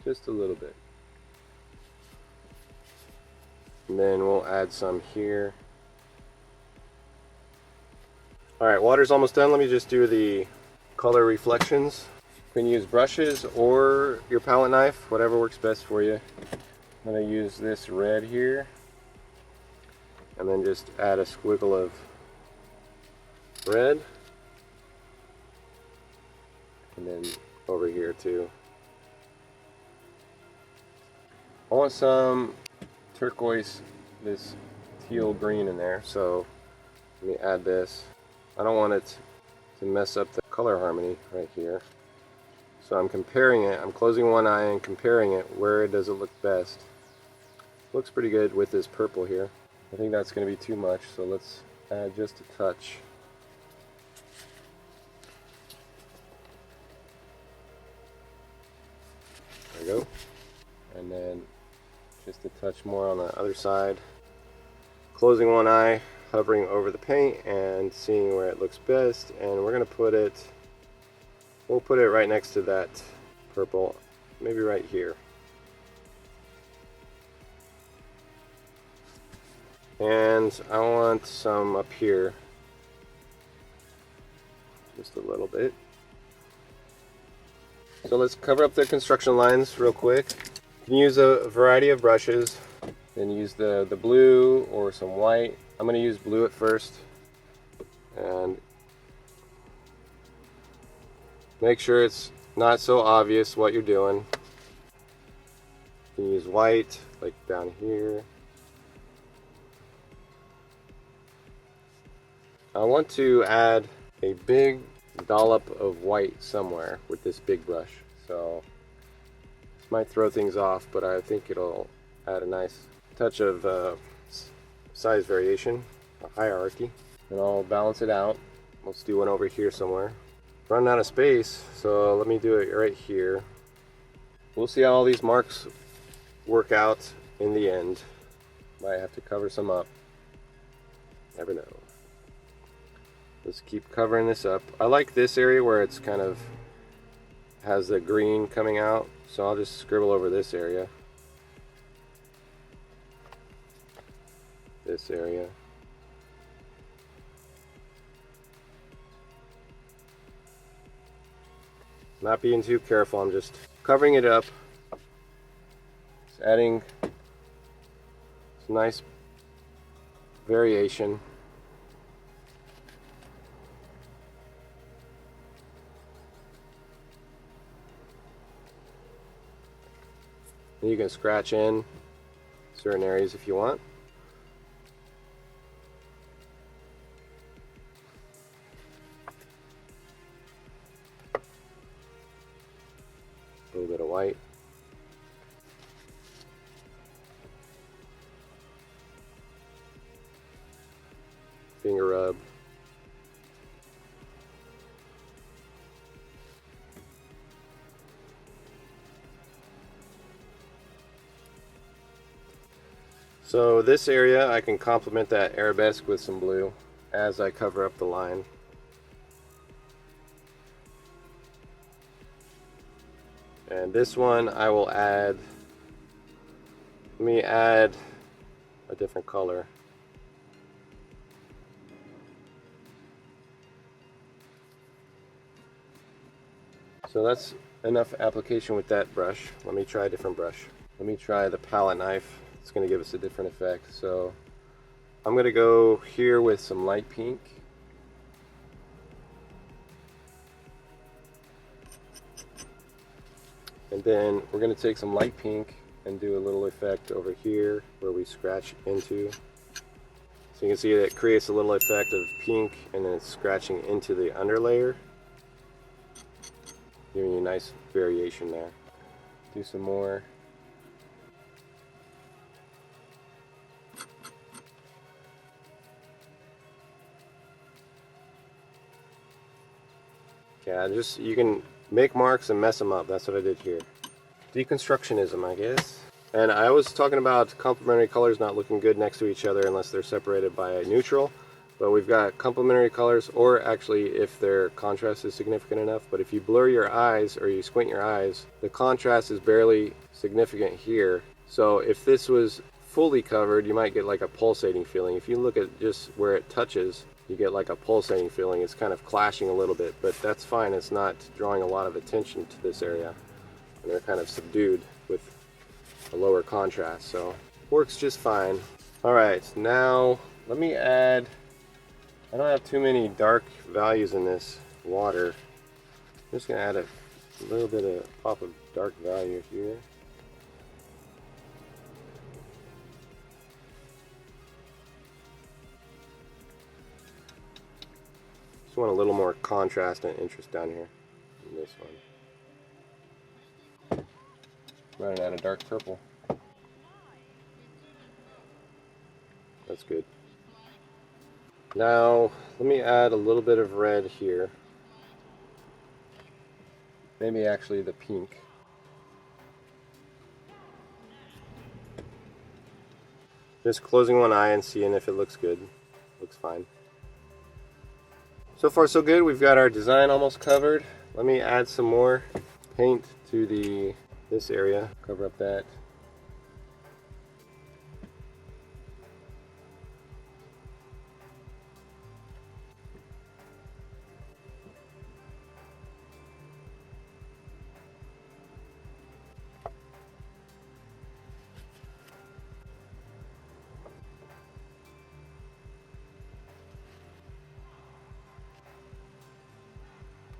S1: Just a little bit. And then we'll add some here. Alright, water's almost done. Let me just do the color reflections. You can use brushes or your palette knife, whatever works best for you. I'm going to use this red here. And then just add a squiggle of red. And then over here too. I want some turquoise, this teal green in there, so let me add this. I don't want it to mess up the color harmony right here. So I'm comparing it, I'm closing one eye and comparing it, where does it look best. Looks pretty good with this purple here. I think that's going to be too much, so let's add just a touch. There we go. And then just a touch more on the other side. Closing one eye, hovering over the paint and seeing where it looks best, and we're going to put it, we'll put it right next to that purple, maybe right here. And I want some up here, just a little bit. So let's cover up the construction lines real quick. You can use a variety of brushes, then use the blue or some white. I'm going to use blue at first, and make sure it's not so obvious what you're doing. You can use white, like down here. I want to add a big dollop of white somewhere with this big brush. So this might throw things off, but I think it'll add a nice touch of size variation, a hierarchy. And I'll balance it out. Let's do one over here somewhere. Running out of space, so let me do it right here. We'll see how all these marks work out in the end. Might have to cover some up. Never know. Let's keep covering this up. I like this area where it's kind of has the green coming out, so I'll just scribble over this area. This area. Not being too careful, I'm just covering it up. Just adding some nice variation. You can scratch in certain areas if you want. A little bit of white. Finger rub. So this area, I can complement that arabesque with some blue as I cover up the line. And this one I will add, let me add a different color. So that's enough application with that brush. Let me try a different brush. Let me try the palette knife. It's going to give us a different effect. So I'm going to go here with some light pink. And then we're going to take some light pink and do a little effect over here where we scratch into. So you can see that it creates a little effect of pink and then it's scratching into the underlayer, giving you a nice variation there. Do some more. Yeah, just, you can make marks and mess them up. That's what I did here. Deconstructionism, I guess. And I was talking about complementary colors not looking good next to each other unless they're separated by a neutral. But we've got complementary colors, or actually if their contrast is significant enough. But if you blur your eyes or you squint your eyes, the contrast is barely significant here. So if this was fully covered, you might get like a pulsating feeling. If you look at just where it touches, you get like a pulsating feeling. It's kind of clashing a little bit, but that's fine. It's not drawing a lot of attention to this area. And they're kind of subdued with a lower contrast, so works just fine. All right, now let me add, I don't have too many dark values in this water. I'm just gonna add a little bit of pop of dark value here. Just want a little more contrast and interest down here in this one. Running out of dark purple. That's good. Now, let me add a little bit of red here. Maybe actually the pink. Just closing one eye and seeing if it looks good. Looks fine. So far so good. We've got our design almost covered. Let me add some more paint to this area. Cover up that.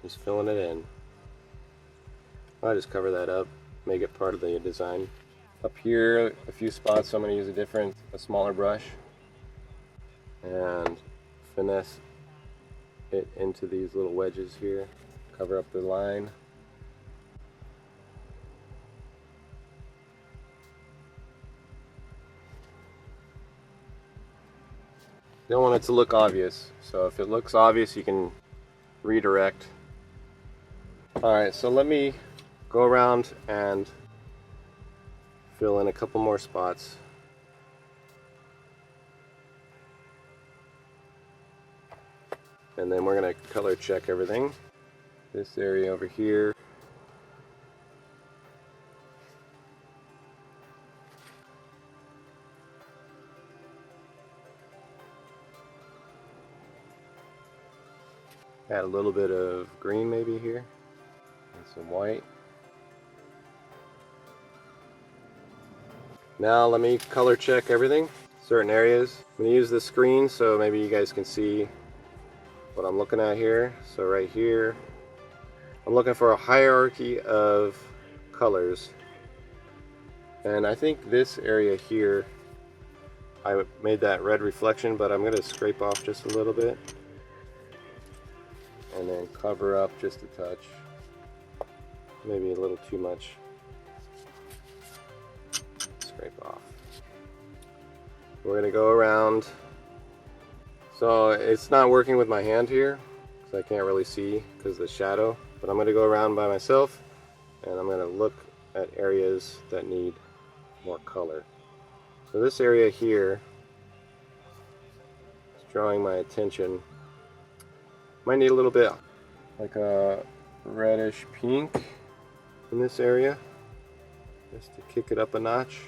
S1: Just filling it in. I'll just cover that up, make it part of the design. Up here, a few spots, so I'm going to use a smaller brush and finesse it into these little wedges here. Cover up the line. You don't want it to look obvious, so if it looks obvious, you can redirect. Alright, so let me go around and fill in a couple more spots. And then we're going to color check everything. This area over here. Add a little bit of green maybe here. And some white. Now let me color check everything. Certain areas. I'm going to use the screen so maybe you guys can see what I'm looking at here. So right here, I'm looking for a hierarchy of colors. And I think this area here, I made that red reflection, but I'm going to scrape off just a little bit. And then cover up just a touch. Maybe a little too much. Scrape off. We're going to go around. So it's not working with my hand here because I can't really see because of the shadow. But I'm going to go around by myself and I'm going to look at areas that need more color. So this area here is drawing my attention. Might need a little bit like a reddish pink in this area just to kick it up a notch.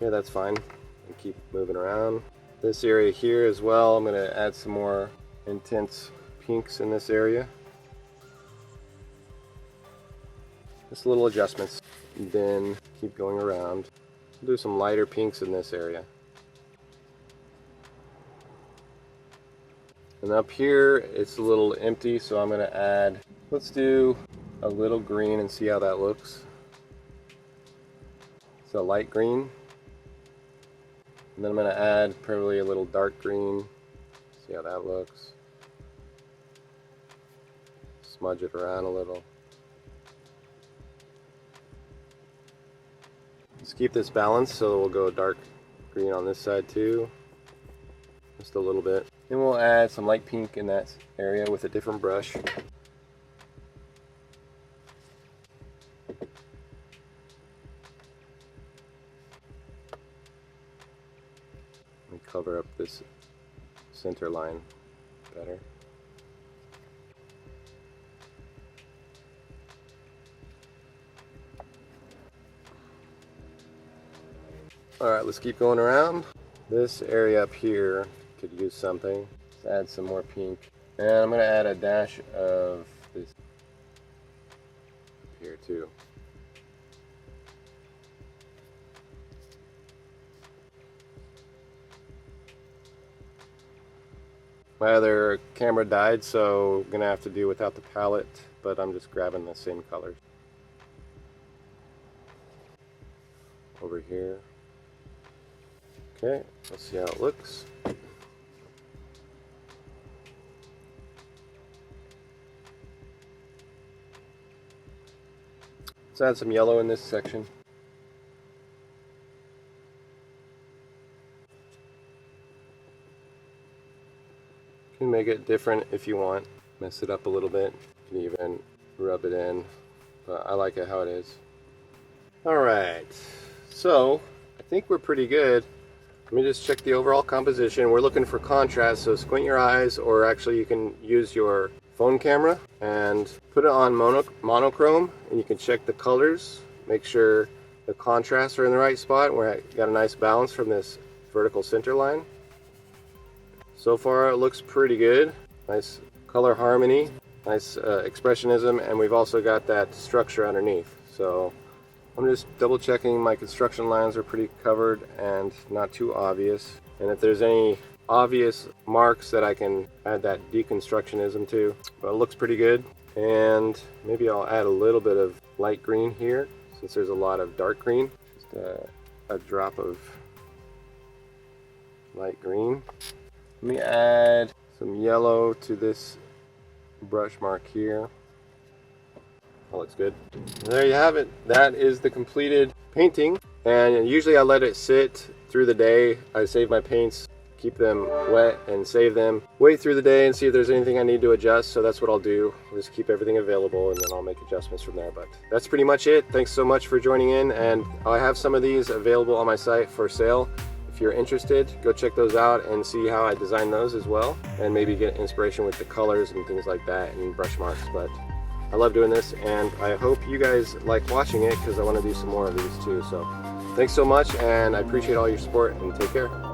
S1: Yeah, that's fine. And keep moving around. This area here as well, I'm going to add some more intense pinks in this area. Just little adjustments. And then keep going around. Do some lighter pinks in this area. And up here it's a little empty, so I'm going to add, let's do a little green and see how that looks. It's a light green. And then I'm going to add probably a little dark green. See how that looks. Smudge it around a little. Let's keep this balanced, so we'll go dark green on this side too. Just a little bit. Then we'll add some light pink in that area with a different brush. Let me cover up this center line better. Alright, let's keep going around. This area up here could use something. Let's add some more pink. And I'm going to add a dash of this here too. My other camera died, so I'm going to have to do without the palette, but I'm just grabbing the same colors. Over here. Okay, let's see how it looks. Let's add some yellow in this section. can make it different if you want. Mess it up a little bit. You can even rub it in, but I like it how it is. Alright, so I think we're pretty good. Let me just check the overall composition. We're looking for contrast, so squint your eyes, or actually you can use your phone camera and put it on monochrome, and you can check the colors, make sure the contrasts are in the right spot. We got a nice balance from this vertical center line. So far it looks pretty good. Nice color harmony, nice expressionism, and we've also got that structure underneath. So I'm just double checking my construction lines are pretty covered and not too obvious. And if there's any obvious marks that I can add that deconstructionism to, but it looks pretty good. And maybe I'll add a little bit of light green here since there's a lot of dark green. Just a drop of light green. Let me add some yellow to this brush mark here. That looks good. And there you have it. That is the completed painting. And usually I let it sit through the day. I save my paints, keep them wet and save them. Wait through the day and see if there's anything I need to adjust. So that's what I'll do. I'll just keep everything available and then I'll make adjustments from there. But that's pretty much it. Thanks so much for joining in. And I have some of these available on my site for sale. If you're interested, go check those out and see how I design those as well. And maybe get inspiration with the colors and things like that and brush marks. But I love doing this, and I hope you guys like watching it because I want to do some more of these too. So thanks so much, and I appreciate all your support, and take care.